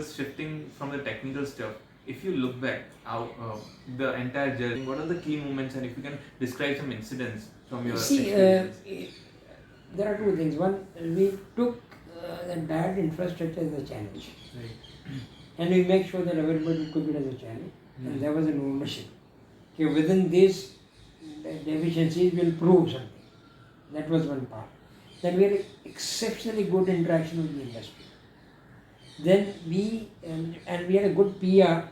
Shifting from the technical stuff, if you look back how the entire journey, what are the key moments, and if you can describe some incidents from your experience? There are two things. One, we took the entire infrastructure as a challenge, Right. and we make sure that everybody took it as a challenge, and there was an ownership. Okay, within these deficiencies, we'll prove something. That was one part. Then we had exceptionally good interaction with the industry. Then and we had a good PR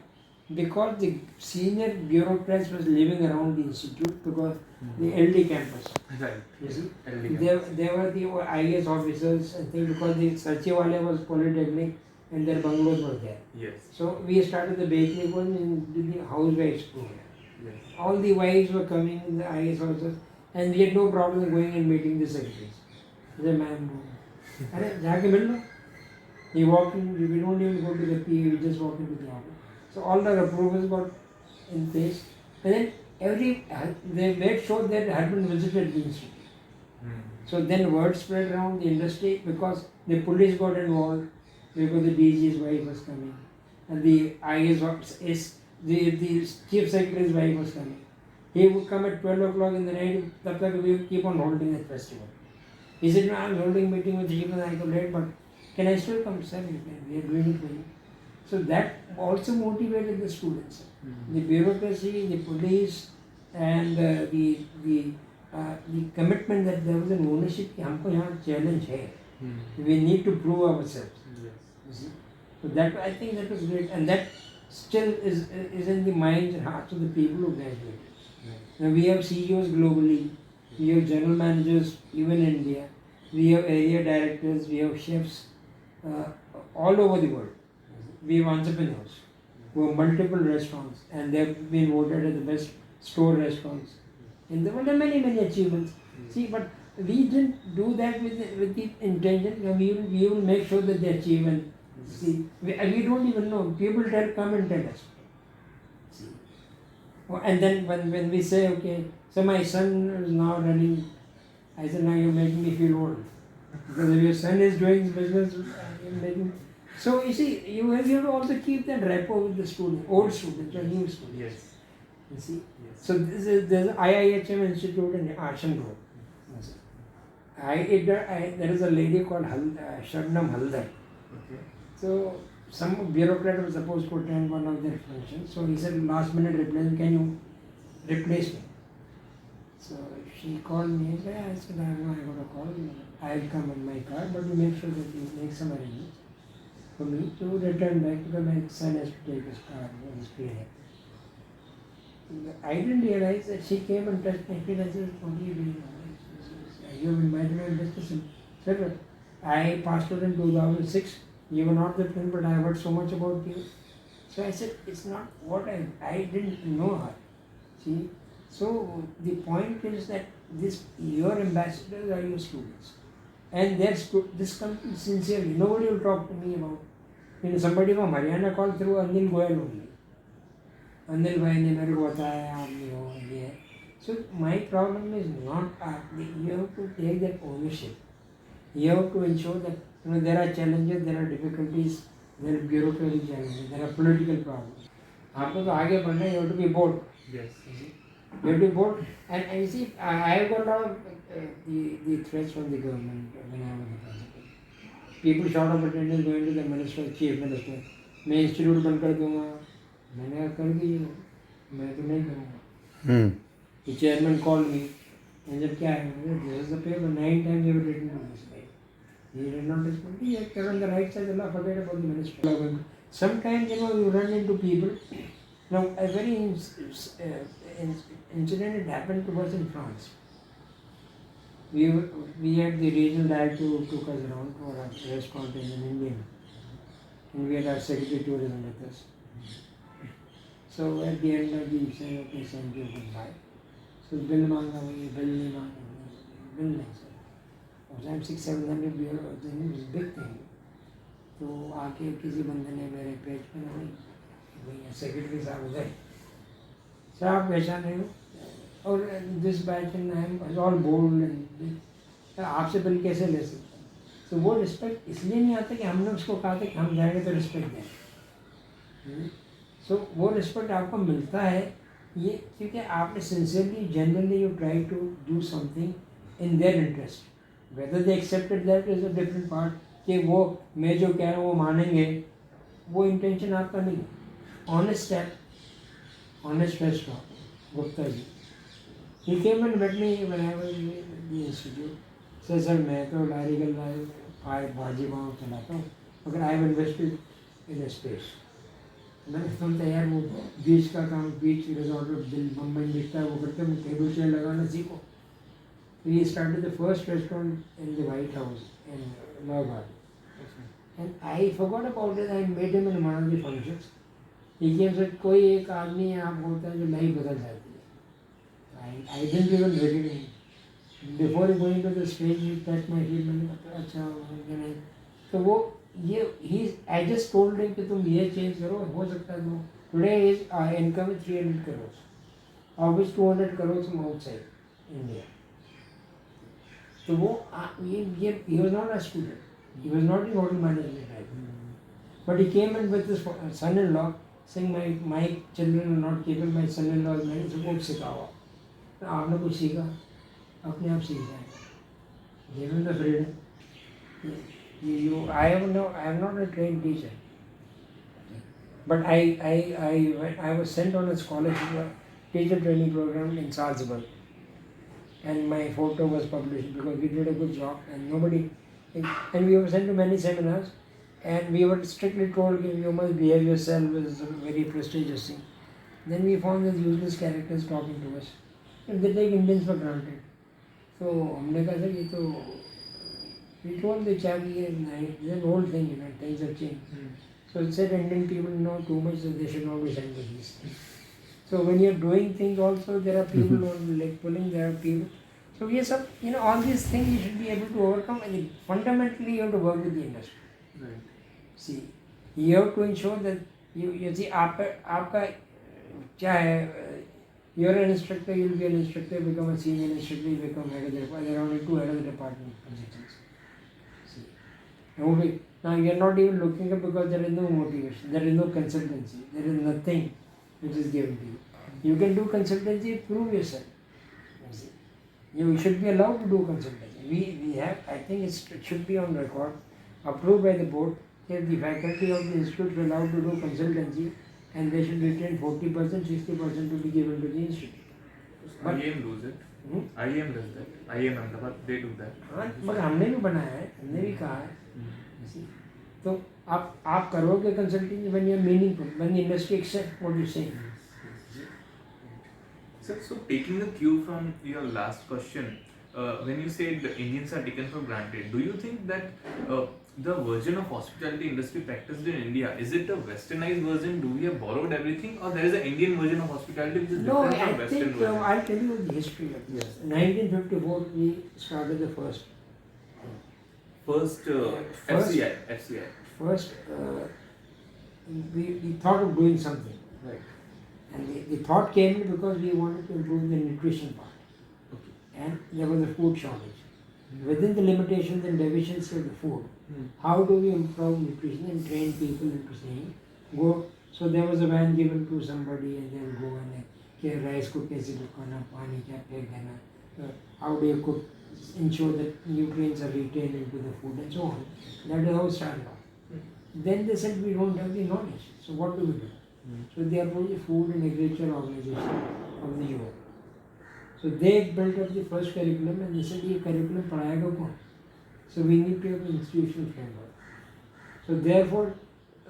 because the senior bureaucrats was living around the institute because the LD campus. Right. You see, LD they were the IAS officers and things because the Sachiwale was polytechnic and their bungalows were there. Yes. So we started the bakery one and did the housewives program. Yes. All the wives were coming in the IAS officers and we had no problem going and meeting the secretaries. He said, ma'am, जाके मिल लो. We walk in, we don't even go to the PA, we just walk into the office. So all the approvals got in place. And then they made sure that Harbin visited the institute. So then word spread around the industry because the police got involved, because the DG's wife was coming. And the the chief secretary's wife was coming. He would come at 12 o'clock in the night, tab tak we would keep on holding that festival. He said, no, I'm holding meeting with Chief and I go late, but can I still come? Sir, we are doing it for you. So that also motivated the students. The bureaucracy, the police, and the commitment that there was an ownership कि हमको यहाँ challenge है. We need to prove ourselves. You see? So that I think that was great, and that still is in the minds and hearts of the people who graduated. Now we have CEOs globally, we have general managers even in India, we have area directors, we have chefs all over the world. We have entrepreneurs who have multiple restaurants and they have been voted as the best store restaurants in the world. There are many achievements. See, but we didn't do that with the intention. We will make sure that they achieve and see. We don't even know. People come and tell us. See. And then when we say, okay, so my son is now running, I said, now you're making me feel old. Because if your son is doing business, you're making. So you see, you have to also keep that rapport with the student, old students or new students. Yes. You see? Yes. So there's an IIHM Institute in Asham Road. There is a lady called Shabnam Haldar. Okay. So some bureaucrat was supposed to attend one of their functions. So he said, last minute replacement, can you replace me? So she called me and said, I said, I got a call. I'll come in my car, but you make sure that you make some arrangements for me to return back because my son has to take his car and his period. I didn't realize that she came and touched my feet and said, what are you doing? You have invited me to discuss. Said, I passed out in 2006. You were not the friend, but I heard so much about you. So I said, it's not what I didn't know her. See? So the point is that your ambassadors are your students. And this comes sincerely. Nobody will talk to me about. Somebody from Haryana called through Anil Goyal only. Anil Bhai ne mere ko bataya aapne ho ye. So my problem is not you have to take that ownership. You have to ensure that there are challenges, there are difficulties, there are bureaucratic challenges, there are political problems. आपको तो आगे बढ़ना है, you have to be bold. Yes. You have to be bold. And you see, I have got a lot of the threats from the government when I was the president. People short of attendance going to the minister, chief minister. मैं institute बंद कर दूंगा. मैंने कर दी, मैं तो नहीं करूँगा. The chairman called me and said, क्या है? This is the paper. 9 times you have written to this guy. He did not respond. He had on the right side. Allah forget about the minister. Sometimes you run into people. Now a very incident it happened to us in France. We had the regional director who took us around for a restaurant in an Indian, and we had our secretary tourism with us. So at the end of the saying, okay, thank you, goodbye. So bill मांगा वही bill नहीं मांगा bill नहीं sir. उस time 600-700 euro it was big thing. तो आके किसी बंदे ने मेरे पेज पे ना भैया सेक्रेटरी साहब उधर सर आप पहचान रहे हो और this batch and I am all bold and आपसे बिल कैसे ले सकते हैं. तो वो रिस्पेक्ट इसलिए नहीं आता कि हमने उसको कहा था कि हम जाएंगे तो रिस्पेक्ट दें. सो वो रिस्पेक्ट आपको मिलता है ये क्योंकि आपने sincerely generally you try to do something in their interest whether they accepted that is a different part कि वो मैं जो कह रहा हूँ वो मानेंगे वो इंटेंशन आपका नहीं ऑनेस्ट है honest fest Gupta ji he came and met me when I was in the institute sir मैं तो लारी गल भाजी पाँव चलाता हूँ मगर I have invested in a space मैंने सुनता यार वो बीच का काम बीच रिजॉर्ट दिल मुंबई में दिखता है वो करते हैं टेबल चेयर लगाना सीखो तो ये started the first restaurant in the white house in Lahore and I forgot about it I made him in one of the functions he came said कोई एक आदमी आप होता है जो लाइफ बदल जाती है I didn't even recognise before going to the stage he touch my feet मैंने कहा अच्छा तो वो ये ही आई जस्ट टोल्ड हिम कि तुम ये चेंज करो हो सकता है तो टुडे इज इनकम 300 करोड़ और which 200 crore from outside India तो वो ये he was not a student he was not in hotel management but he came and with his son in law saying my children are not capable my son in law is मैंने सबको सिखाओ तो आपने कुछ सीखा अपने आप सीख जाए given the freedom I am not a trained teacher, but I was sent on a scholarship teacher training program in Salzburg, and my photo was published because we did a good job and and we were sent to many seminars, and we were strictly told that you must behave yourself is a very prestigious thing. Then we found these useless characters talking to us, and they take Indians for granted. So हमने कहा sir ये तो we told the Chavi it's an old thing, things have changed. So it said Indian people know too much that they should not be sent to these things. So when you're doing things also, there are people who are like pulling, there are people. So yes, all these things you should be able to overcome and fundamentally you have to work with the industry. Right. See, you have to ensure that you see, आपका क्या है, you're an instructor, you'll be an instructor, become a senior instructor, you become head of the department, there are only 2 head of the department positions. Now you are not even looking up because there is no motivation, there is no consultancy, there is nothing which is given to you. You can do consultancy, prove yourself. You should be allowed to do consultancy. We have, I think it should be on record, approved by the board, that the faculty of the institute are allowed to do consultancy and they should retain 40%, 60% to be given to the institute. But IAM does it. IAM does that. IAM Ahmedabad, they do that. हाँ, मगर हमने भी बनाया है, हमने भी कहा है. तो आप करोगे consulting when you're meaningful, when the industry accepts what you're saying. So taking the cue from your last question, when you said the Indians are taken for granted, do you think that the version of hospitality industry practiced in India, is it a westernized version? Do we have borrowed everything, or there is an Indian version of hospitality which is different from Western version? No, I'll tell you the history of this. In 1954, we started the first FCI. First, we thought of doing something. Right. And the thought came because we wanted to improve the nutrition part. Okay. And there was a food shortage. Within the limitations and deficiencies of the food, how do we improve nutrition and train people into saying, go. So there was a van given to somebody and they will go and say, rice ko kaise cookana, pani kya phek dena, how do you cook, ensure that nutrients are retained into the food and so on. That is how it started off. Then they said we don't have the knowledge, so what do we do? So they approached the Food and Agriculture Organization of the UN. So they built up the first curriculum and they said ये curriculum पढ़ाएगा कौन? So we need to have an institutional framework. So therefore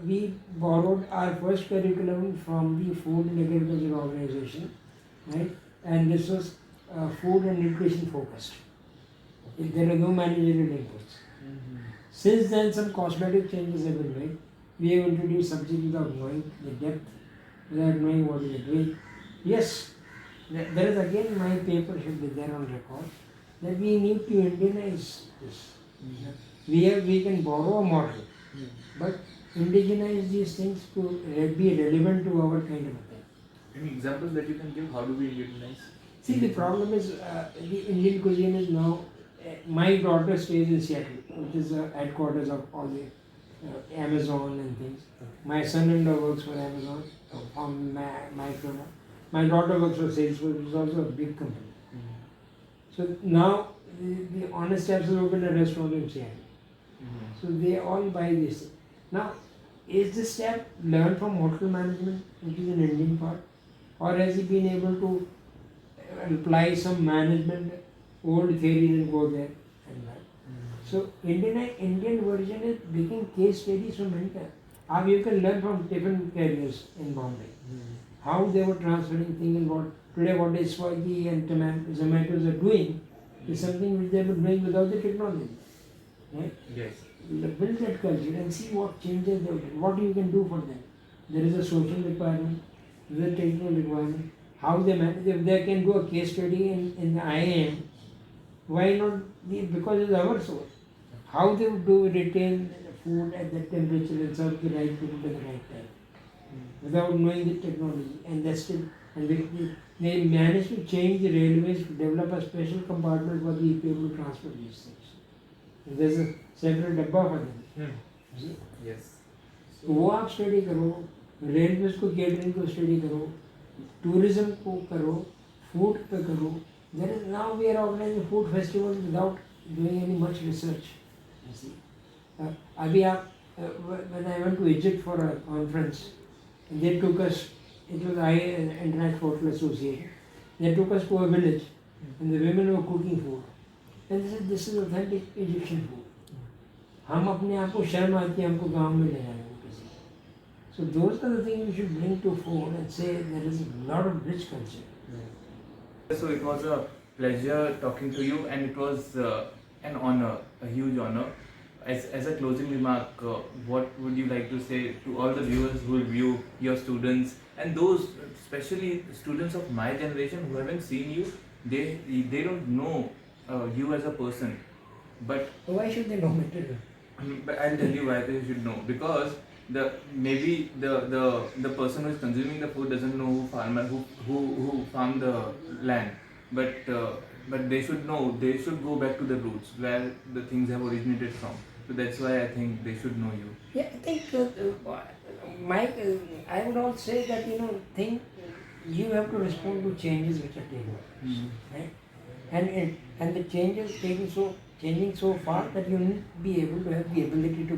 we borrowed our first curriculum from the Food and Agriculture Organization, right? And this was food and nutrition focused. There are no managerial inputs. Since then, some cosmetic changes have been made. We have introduced subjects without knowing the depth, without knowing what we are doing. Yes, there is again, my paper should be there on record, that we need to Indianize this. We can borrow a model, but indigenize these things to be relevant to our kind of a thing. Any examples that you can give? How do we indigenize? See, the problem is the Indian cuisine is now. My daughter stays in Seattle, which is the headquarters of all the Amazon and things. My son-in-law works for Amazon, from Microsoft. My daughter works for Salesforce, which is also a big company. So now the Honest Apps has opened a restaurant in Seattle. So they all buy this. Now, is this step learned from hotel management, which is an Indian part, or has he been able to apply some management old theories and go there and learn? So Indian version is making case studies from India. How you can learn from different carriers in Bombay. How they were transferring things and what today what is Swiggy and Zomatos are doing is something which they were doing without the technology. Right? Yes. Build that culture and see what changes they will, what you can do for them. There is a social requirement, there is a technical requirement. How they manage, if they can do a case study in the IIM, why not? Because it's our source. How they would do retain food at that temperature and serve the right people at the right time without knowing the technology, and that's still, and they managed to change the railways to develop a special compartment for the people to transport these things. And there's a separate डब्बा for them. See? Yes. तो वो आप study करो, railways को catering को study करो, tourism को करो, फूड पे करो. There is now we are organizing food festivals without doing any much research. You see, अभी आप when I went to Egypt for a conference, they took us. It was International Hotel Association. They took us to a village, and the women were cooking food. And they said, this is authentic Egyptian food. हम अपने आप को शर्म आती है हमको गांव में ले जाने को किसी. So those are the things we should bring to fore and say there is a lot of rich culture. So it was a pleasure talking to you, and it was an honor, a huge honor. As a closing remark, what would you like to say to all the viewers who will view your students and those, especially students of my generation who haven't seen you? They don't know you as a person, but Why should they know material? But I'll tell you why they should know, because maybe the person who is consuming the food doesn't know who farmed the land, but they should know. They should go back to the roots where the things have originated from. So that's why I think they should know you. Yeah, I think Mike, I would also say that think you have to respond to changes which are taken, right? And the changes changing so fast that you need to be able to have the ability to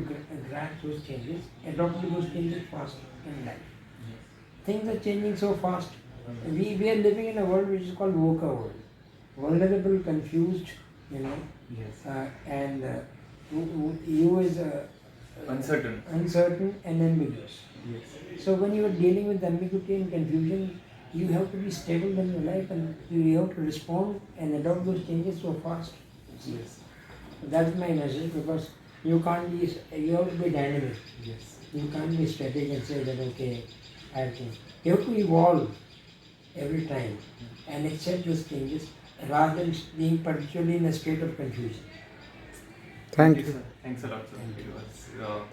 grasp those changes, adopt to those changes fast in life. Things are changing so fast. We are living in a world which is called VUCA world. Vulnerable, confused, Yes. and you is Uncertain. uncertain and ambiguous. Yes. So when you are dealing with ambiguity and confusion, you have to be stable in your life and you have to respond and adopt those changes so fast. Yes. That's my message, because you have to be dynamic. Yes. You can't be static and say that okay, I have changed. You have to evolve every time and accept those changes rather than being perpetually in a state of confusion. Thank you. Thanks a lot, sir. It was,